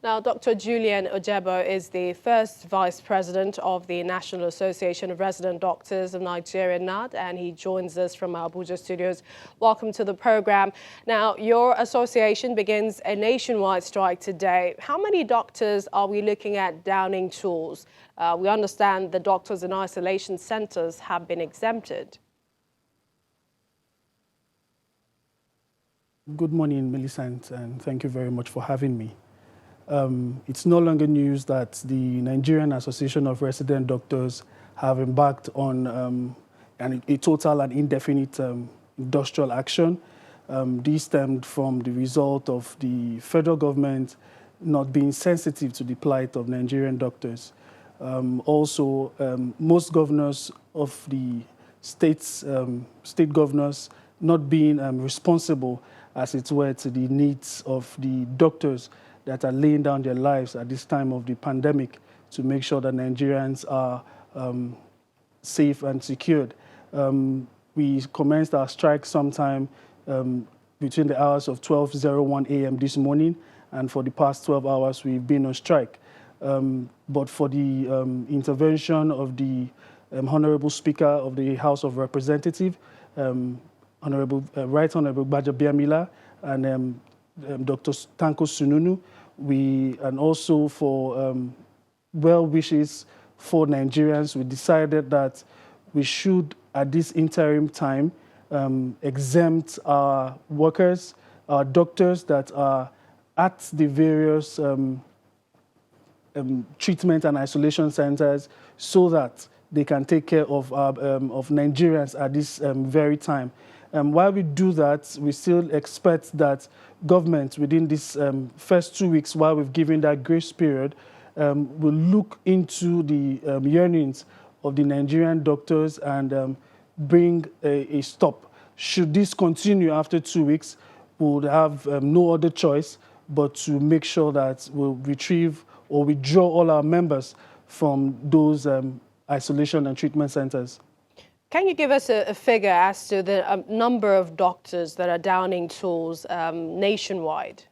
Now, Dr. Julian Ojebo is the first Vice President of the National Association of Resident Doctors of Nigeria, NAD, and he joins us from our Abuja studios. Welcome to the program. Now, your association begins a nationwide strike today. How many doctors are we looking at downing tools? We understand the doctors in isolation centers have been exempted. Good morning, Millicent, and thank you very much for having me. It's no longer news that the Nigerian Association of Resident Doctors have embarked on a total and indefinite industrial action. This stemmed from the result of the federal government not being sensitive to the plight of Nigerian doctors. Most governors of the states, state governors, not being responsible, as it were, to the needs of the doctors that are laying down their lives at this time of the pandemic to make sure that Nigerians are safe and secured. We commenced our strike sometime between the hours of 12:01 a.m. this morning, and for the past 12 hours we've been on strike. But for the intervention of the Honorable Speaker of the House of Representatives, Right Honorable Baja Biamila and Dr. Tanko Sununu, and also for well wishes for Nigerians, we decided that we should, at this interim time, exempt our workers, our doctors that are at the various treatment and isolation centers, so that they can take care of Nigerians at this very time. While we do that, we still expect that government, within this first 2 weeks, while we've given that grace period, will look into the yearnings of the Nigerian doctors and bring a stop. Should this continue after 2 weeks, we would have no other choice but to make sure that we'll retrieve or withdraw all our members from those isolation and treatment centers. Can you give us a figure as to the number of doctors that are downing tools nationwide?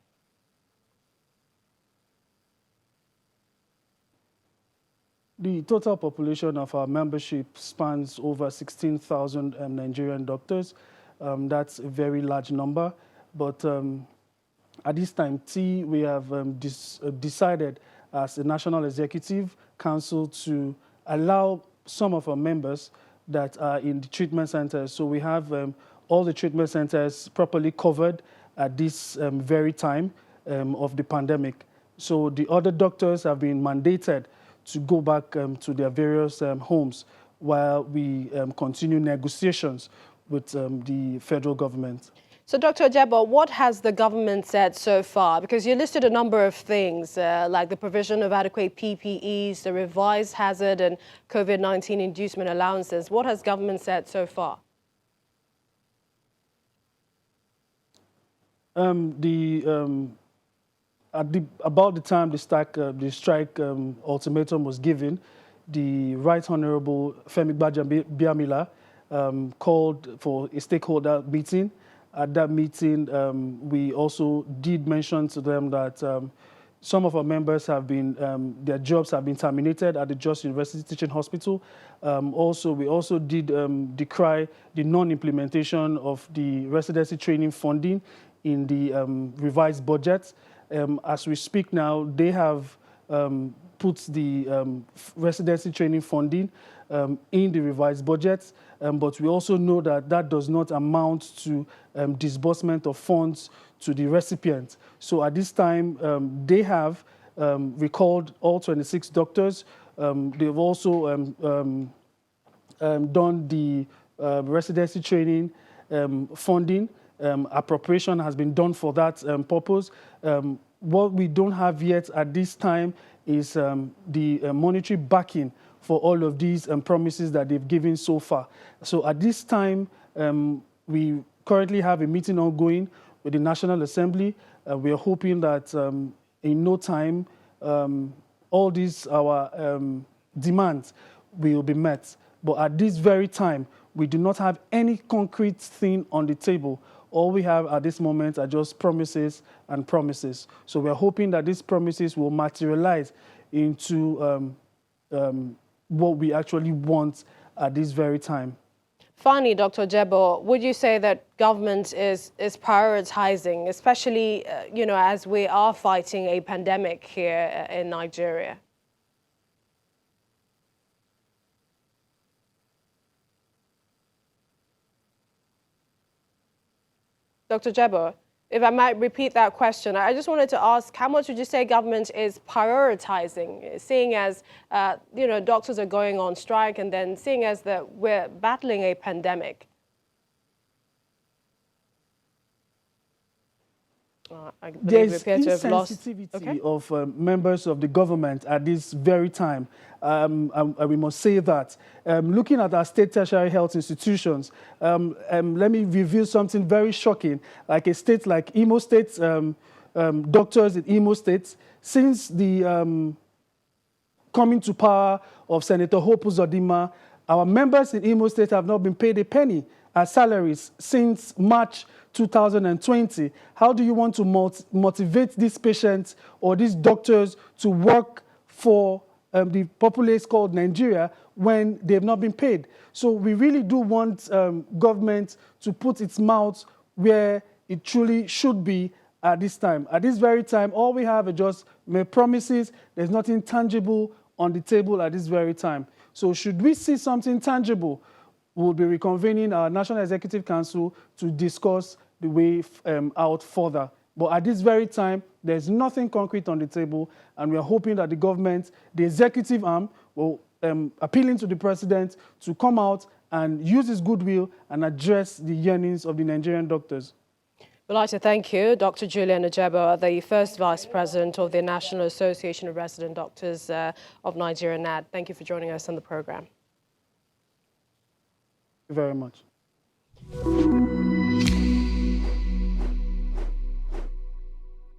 The total population of our membership spans over 16,000 Nigerian doctors. That's a very large number. But at this time, we have decided as a National Executive Council to allow some of our members that are in the treatment centers. So we have all the treatment centers properly covered at this very time of the pandemic. So the other doctors have been mandated to go back to their various homes while we continue negotiations with the federal government. So, Dr. Ojebo, what has the government said so far? Because you listed a number of things, like the provision of adequate PPEs, the revised hazard and COVID-19 inducement allowances. What has government said so far? About the time the strike ultimatum was given, the Right Honorable Femi Biamila called for a stakeholder meeting. At that meeting, we also did mention to them that some of our members have been, their jobs have been terminated at the Jos University Teaching Hospital. We also did decry the non-implementation of the residency training funding in the revised budget. As we speak now, they have put the residency training funding in the revised budget, but we also know that that does not amount to disbursement of funds to the recipient. So at this time, they have recalled all 26 doctors. They've also done the residency training funding. Appropriation has been done for that purpose. What we don't have yet at this time is the monetary backing for all of these promises that they've given so far. So at this time, we currently have a meeting ongoing with the National Assembly. We are hoping that in no time, all these our demands will be met. But at this very time, we do not have any concrete thing on the table All we have at this moment are just promises and promises. So we're hoping that these promises will materialize into what we actually want at this very time. Finally, Dr. Ojebo, would you say that government is prioritizing, especially, as we are fighting a pandemic here in Nigeria? Dr. Ojebo, if I might repeat that question, I just wanted to ask, how much would you say government is prioritizing, seeing as, doctors are going on strike and then seeing as that we're battling a pandemic? I believe we appear to have lost. Insensitivity of members of the government at this very time. And we must say that. Looking at our state tertiary health institutions, let me reveal something very shocking. Like a state like Imo State, doctors in Imo State, since the coming to power of Senator Hope Uzodinma, our members in Imo State have not been paid a penny as salaries since March 2020. How do you want to motivate these patients or these doctors to work for the populace called Nigeria when they've not been paid? So we really do want government to put its mouth where it truly should be at this time. At this very time, all we have are just mere promises. There's nothing tangible on the table at this very time. So should we see something tangible, we'll be reconvening our National Executive Council to discuss the way out further. But at this very time, there's nothing concrete on the table, and we are hoping that the government, the executive arm, will appealing to the president to come out and use his goodwill and address the yearnings of the Nigerian doctors. We'd like to thank you, Dr. Julian Ojebo, the first Vice President of the National Association of Resident Doctors of Nigeria, NAD. Thank you for joining us on the program. Thank you very much.